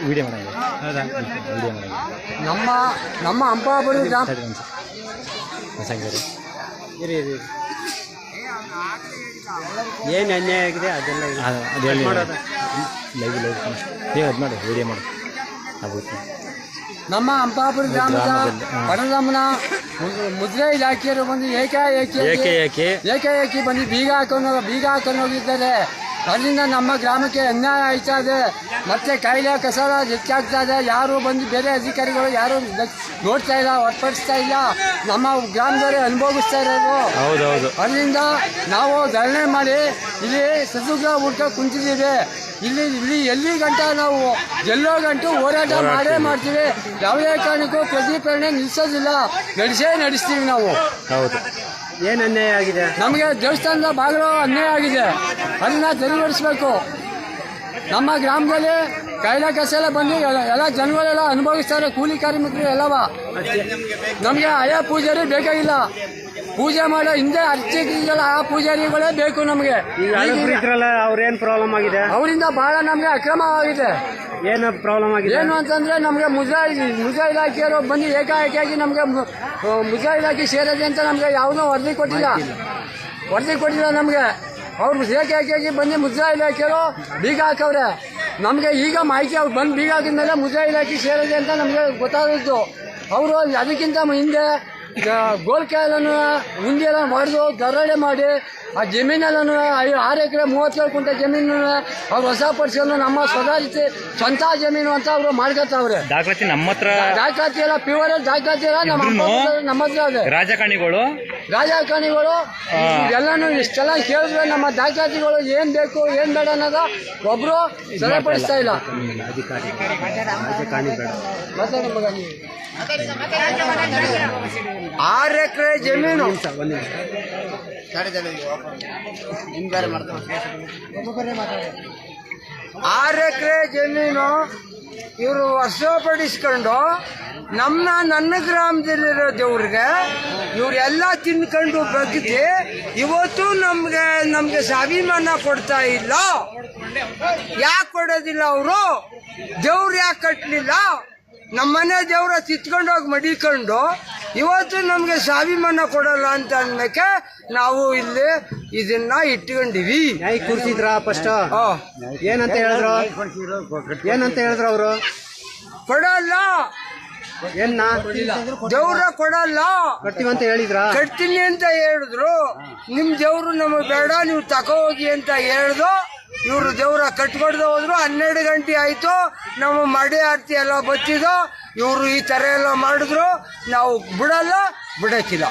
Video ನಮ್ಮ ಹಂಪಾಪುರ ಗ್ರಾಮ ಏನು ಅನ್ಯಾಯ ಆಗಿದೆ ಅದೆಲ್ಲ ಲೈವ್ ಮಾಡಿ ವಿಡಿಯೋ ಮಾಡಿ ಆಗುತ್ತೆ. ನಮ್ಮ ಹಂಪಾಪುರ ಗ್ರಾಮದ ಬಡದಮ್ಮನ ಮುದ್ರೆ ಇಲಾಖೆಯವರು ಬಂದು ಏಕಾಏಕಿ ಬಂದು ಬೀಗ ಹಾಕೊಂಡು ಹೋಗಿದ್ದಾರೆ. ಅದರಿಂದ ನಮ್ಮ ಗ್ರಾಮಕ್ಕೆ ಅನ್ಯಾಯ ಆಯ್ತಾ ಇದೆ. ಮತ್ತೆ ಕಾಯಿಲೆ ಕಸರ ಹೆಚ್ಚಾಗ್ತಾ ಇದೆ. ಯಾರು ಬಂದು ಬೇರೆ ಅಧಿಕಾರಿಗಳು ಯಾರು ನೋಡ್ತಾ ಇಲ್ಲ, ಹೊರಪಡಿಸ್ತಾ ಇಲ್ಲ. ನಮ್ಮ ಗ್ರಾಮದವರೇ ಅನುಭವಿಸ್ತಾ ಇರೋದು. ಹೌದೌದು. ಅದರಿಂದ ನಾವು ಧರಣೆ ಮಾಡಿ ಇಲ್ಲಿ ಸಸುಗ್ರ ಹುಡ್ಕ ಕುಂತಿದ್ದೀವಿ. ಇಲ್ಲಿ ಎಲ್ಲಿ ಗಂಟ ನಾವು ಗೆಲ್ಲೋ ಗಂಟು ಹೋರಾಟ ಮಾಡೇ ಮಾಡ್ತೀವಿ. ಯಾವುದೇ ಕಾರಣಕ್ಕೂ ಪ್ರತಿಭಟನೆ ನಿಲ್ಲಿಸೋದಿಲ್ಲ, ನಡೆಸ್ತೀವಿ ನಾವು. ಹೌದು. ಏನು ಅನ್ಯಾಯ ಆಗಿದೆ? ನಮಗೆ ದೇವಸ್ಥಾನದ ಬಾಗಿಲು ಅನ್ಯಾಯ ಆಗಿದೆ, ಅದನ್ನ ಸರಿಪಡಿಸ್ಬೇಕು. ನಮ್ಮ ಗ್ರಾಮದಲ್ಲಿ ಕಾಯಿಲೆ ಕಸ ಎಲ್ಲ ಬಂದು ಎಲ್ಲ ಜನಗಳೆಲ್ಲ ಅನುಭವಿಸ್ತಾರೆ, ಕೂಲಿ ಕಾರ್ಮಿಕರು ಎಲ್ಲವ. ನಮಗೆ ಆಯಾ ಪೂಜಾರಿ ಬೇಕಾಗಿಲ್ಲ, ಪೂಜೆ ಮಾಡೋ ಹಿಂದೆ ಅರ್ಚಕರಿಗೆಲ್ಲ ಆ ಪೂಜಾರಿಗಳೇ ಬೇಕು ನಮಗೆ. ಅವ್ರೇನು ಪ್ರಾಬ್ಲಮ್ ಆಗಿದೆ? ಅವರಿಂದ ಬಹಳ ನಮಗೆ ಅಕ್ರಮವಾಗಿದೆ. ಏನು ಪ್ರಾಬ್ಲಮ್ ಆಗಿದೆ? ಏನು ಅಂತಂದ್ರೆ ನಮಗೆ ಮುಜಾ ಇಲಾಖೆಯವರು ಬಂದು ಏಕಾಏಕಿಯಾಗಿ ನಮಗೆ ಮುಜಾ ಇಲಾಖೆ ಸೇರಿದೆ ಅಂತ ನಮಗೆ ಯಾವುದೋ ವರದಿ ಕೊಟ್ಟಿಲ್ಲ ನಮಗೆ. ಅವ್ರು ಏಕಾಏಕಿಯಾಗಿ ಬಂದು ಮುಜಾ ಇಲಾಖೆಯವರು ಬೀಗ ಹಾಕವ್ರೆ. ನಮಗೆ ಈಗ ಮಾಹಿತಿ ಅವ್ರು ಬಂದು ಬೀಗ ಹಾಕಿದ ಮೇಲೆ ಮುಜಾ ಇಲಾಖೆ ಸೇರಿದೆ ಅಂತ ನಮಗೆ ಗೊತ್ತಾಗಿತ್ತು. ಅವರು ಅದಕ್ಕಿಂತ ಹಿಂದೆ ಗೋಲ್ಕಾಯಲ್ಲೂ ಉಂಡಿಯೆಲ್ಲ ಮಾಡಿದು ದರೋಡೆ ಮಾಡಿ ಆ ಜಮೀನೆಲ್ಲೂ 6 ಎಕರೆ 37 ಕುಂಟೆ ಜಮೀನು ಅವ್ರು ಹೊಸಪಡಿಸಲು ನಮ್ಮ ಸ್ವಂತ ಜಮೀನು ಅಂತ ಅವರು ಮಾಡ್ಕೊತಾವ್ರೆ. ದಾಖಲಾತಿ ನಮ್ಮ ಹತ್ರ, ದಾಖಲಾತಿ ಎಲ್ಲ ಪ್ಯೂರ್ ದಾಖಲಾತಿ ಎಲ್ಲ ನಮ್ಮ ಹತ್ರ ಇದೆ. ರಾಜಕಾರಣಿಗಳು ಎಲ್ಲಾನು ಇಷ್ಟೆಲ್ಲ ಕೇಳಿದ್ರೆ ನಮ್ಮ ದಾಖಲಾತಿಗಳು ಏನ್ ಬೇಕು ಏನ್ ಬೇಡ ಅನ್ನೋದ ಒಬ್ರು ಸರಿಪಡಿಸ್ತಾ ಇಲ್ಲ. 6 ಎಕರೆ ಜಮೀನು 6 ಎಕರೆ ಜಮೀನು ಇವರು ವಶಪಡಿಸ್ಕೊಂಡು ನನ್ನ ಗ್ರಾಮದಲ್ಲಿರೋ ದೇವ್ರಿಗೆ ಇವರೆಲ್ಲ ತಿನ್ಕೊಂಡು ಬಗ್ಗಿ ಇವತ್ತು ನಮ್ಗೆ ಸ್ವಾಭಿಮಾನ ಕೊಡ್ತಾ ಇಲ್ಲ. ಯಾಕೆ ಕೊಡೋದಿಲ್ಲ ಅವರು? ದೇವ್ರು ಯಾಕೆ ಕಟ್ಟಲಿಲ್ಲ? ನಮ್ಮನೆ ದೇವ್ರ ತಿತ್ಕೊಂಡೋಗಿ ಮಡಿಕೊಂಡು ಇವತ್ತು ನಮ್ಗೆ ಸ್ವಾಭಿಮಾನ ಕೊಡಲ್ಲ ಅಂತ ಅನ್ಬೇಕೆ ನಾವು ಇಲ್ಲಿ ಇದನ್ನ ಇಟ್ಕೊಂಡಿವಿ. ಕೂರ್ಸಿದ್ರ ಫಸ್ಟ್ ಏನಂತ ಹೇಳಿದ್ರು ಅವರು? ಕೊಡಲ್ಲ, ದೇವ್ರ ಕೊಡಲ್ಲ, ಕಟ್ತೀವಂತ ಹೇಳಿದ್ರ? ಕಟ್ತೀನಿ ಅಂತ ಹೇಳಿದ್ರು. ನಿಮ್ ದೇವ್ರು ನಮಗ್ ಬೇಡ, ನೀವು ತಕೋ ಹೋಗಿ ಅಂತ ಹೇಳ್ದು. ಇವರು ದೇವ್ರ ಕಟ್ಕೊಡ್ದು ಹೋದ್ರು. 12 ಗಂಟೆ ಆಯ್ತು, ನಮ್ಮ ಮಡೆ ಆರತಿ ಎಲ್ಲ ಬತ್ತಿದ್ದು. ಇವರು ಈ ತರ ಎಲ್ಲ ಮಾಡಿದ್ರು. ನಾವು ಬಿಡಕ್ಕಿಲ್ಲ.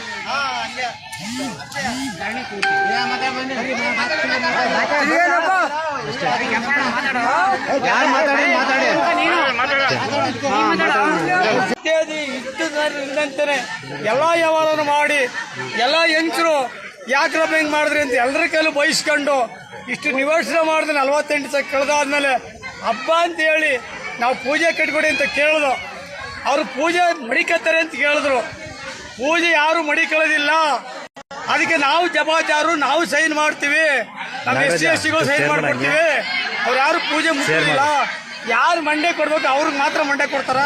ಇಷ್ಟಂತಾನೆ ಎಲ್ಲ ವ್ಯವಹಾರ ಮಾಡಿ ಎಲ್ಲ ಹೆಂಗಸರು ಯಾಕ್ರಪ್ಪ ಹೆಂಗ್ ಮಾಡಿದ್ರಿ ಅಂತ ಎಲ್ಲರ ಕೈಲೂ ಬಯಸ್ಕೊಂಡು ಇಷ್ಟು ನಿವಾರಣೆ ಮಾಡಿದ್ರೆ 48 ದಿವಸ ಕಳೆದಾದ್ಮೇಲೆ ಹಬ್ಬ ಅಂತ ಹೇಳಿ ನಾವು ಪೂಜೆ ಕಟ್ಕೊಡಿ ಅಂತ ಕೇಳಿದ್ರು. ಅವರು ಪೂಜೆ ಮಡಿಕತ್ತಾರೆ ಅಂತ ಕೇಳಿದ್ರು. ಪೂಜೆ ಯಾರು ಮಡಿಕೊಳ್ಳೋದಿಲ್ಲ. ಅದಕ್ಕೆ ನಾವು ಜವಾಬ್ದಾರರು, ನಾವು ಸೈನ್ ಮಾಡ್ತೀವಿ. ನಮ್ಮ SC ಗಳು ಸೈನ್ ಮಾಡ್ಕೊಡ್ತೀವಿ. ಅವ್ರು ಯಾರು ಪೂಜೆ ಮುಗಿಲ್ಲ. ಯಾರು ಮಂಡೆ ಕೊಡ್ಬೇಕು ಅವ್ರಿಗೆ ಮಾತ್ರ ಮಂಡೆ ಕೊಡ್ತಾರ.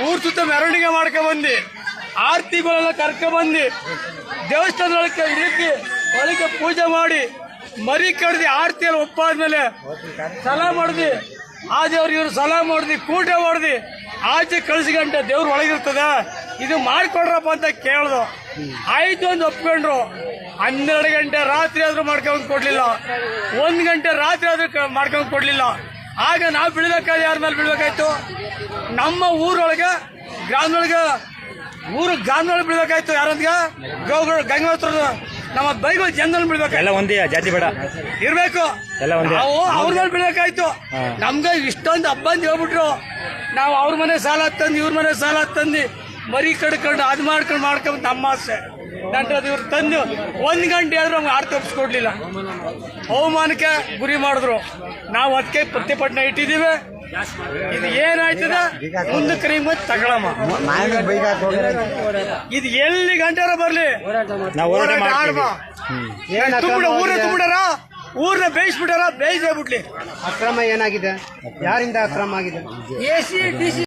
ಊರ್ ಸುತ್ತ ಮೆರವಣಿಗೆ ಮಾಡ್ಕೊಬಂದು ಆರತಿಗಳೆಲ್ಲ ಕರ್ಕೊಬಂದು ದೇವಸ್ಥಾನದೊಳಗೆ ಇಳಿಸಿ ಒಳಗೆ ಪೂಜೆ ಮಾಡಿ ಮರಿ ಕಡ್ದು ಆರತಿಯಲ್ಲಿ ಒಪ್ಪಾದ್ಮೇಲೆ ಸಲಾ ಮಾಡ್ದಿ ಆ ದೇವ್ರು ಇವ್ರು ಸಲಾ ಮಾಡ್ದಿ ಕೂಟ ಮಾಡ್ದಿ ಆಚೆ ಕಳಿಸ್ಗಂಟೆ ದೇವ್ರು ಒಳಗಿರ್ತದ. ಇದು ಮಾಡ್ಕೊಡ್ರಪ್ಪ ಅಂತ ಕೇಳ್ದು. ಆಯ್ತು ಅಂತ ಒಪ್ಕೊಂಡ್ರು. 12 ಗಂಟೆ ರಾತ್ರಿ ಆದ್ರೂ ಮಾಡ್ಕೊಂಡ್ ಕೊಡ್ಲಿಲ್ಲ, 1 ಗಂಟೆ ರಾತ್ರಿ ಆದ್ರೂ ಮಾಡ್ಕೊಂಡ್ ಕೊಡ್ಲಿಲ್ಲ. ಆಗ ನಾವು ಬೀಳ್ಬೇಕಾದ್ರೆ ಯಾರ ಮೇಲೆ ಬೀಳ್ಬೇಕಾಯ್ತು? ನಮ್ಮ ಊರೊಳಗೆ ಗ್ರಾಮದೊಳಗೆ ಗ್ರಾಮದೊಳಗೆ ಬೀಳ್ಬೇಕಾಯ್ತು. ಯಾರಂತ ಗಂಗಾವತ್ರ ನಮ್ಮ ಬೈಗಳು ಜನದಲ್ಲಿ ಬೀಳ್ಬೇಕು. ಎಲ್ಲ ಒಂದೇ ಜಾತಿ ಬೇಡ ಇರ್ಬೇಕು. ನಾವು ಅವ್ರ ಮೇಲೆ ಬೀಳ್ಬೇಕಾಯ್ತು. ನಮ್ಗೆ ಇಷ್ಟೊಂದು ಹಬ್ಬ ಅಂತ ಹೇಳ್ಬಿಟ್ರು. ನಾವು ಅವ್ರ ಮನೆ ಸಾಲ ತಂದು ಇವ್ರ ಮನೆ ಸಾಲ ತಂದು ಮರಿ ಕಡ್ಕೊಂಡು ಅದು ಮಾಡ್ಕೊಂಡು ನಮ್ಮ ಆಸೆ ನಂತರ ಇವ್ರು ತಂದು 1 ಗಂಟೆ ಹೇಳಿದ್ರು ನಮ್ಗೆ ಆರ್ತಿ ಒಪ್ಪಿಸ್ಕೊಡ್ಲಿಲ್ಲ. ಅವಮಾನಕ್ಕೆ ಗುರಿ ಮಾಡಿದ್ರು. ನಾವು ಅದಕ್ಕೆ ಪ್ರತಿಭಟನೆ ಇಟ್ಟಿದ್ದೀವಿ. ಇದು ಏನಾಯ್ತದ ಮುಂದಕ್ಕೆ ನಿಮ್ಗೆ ತಗೊಳಮ್ಮ. ಇದು ಎಲ್ಲಿ ಗಂಟೆ ಬರ್ಲಿ ಊರೇ ತುಂಬಿಡಾರ ಊರ್ನ ಬೇಯಿಸ್ಬಿಟ್ಟಾರ, ಬೇಯಿಸೇ ಬಿಡ್ಲಿ. ಅಕ್ರಮ ಏನಾಗಿದೆ? ಯಾರಿಂದ ಅಕ್ರಮ ಆಗಿದೆ? AC, DC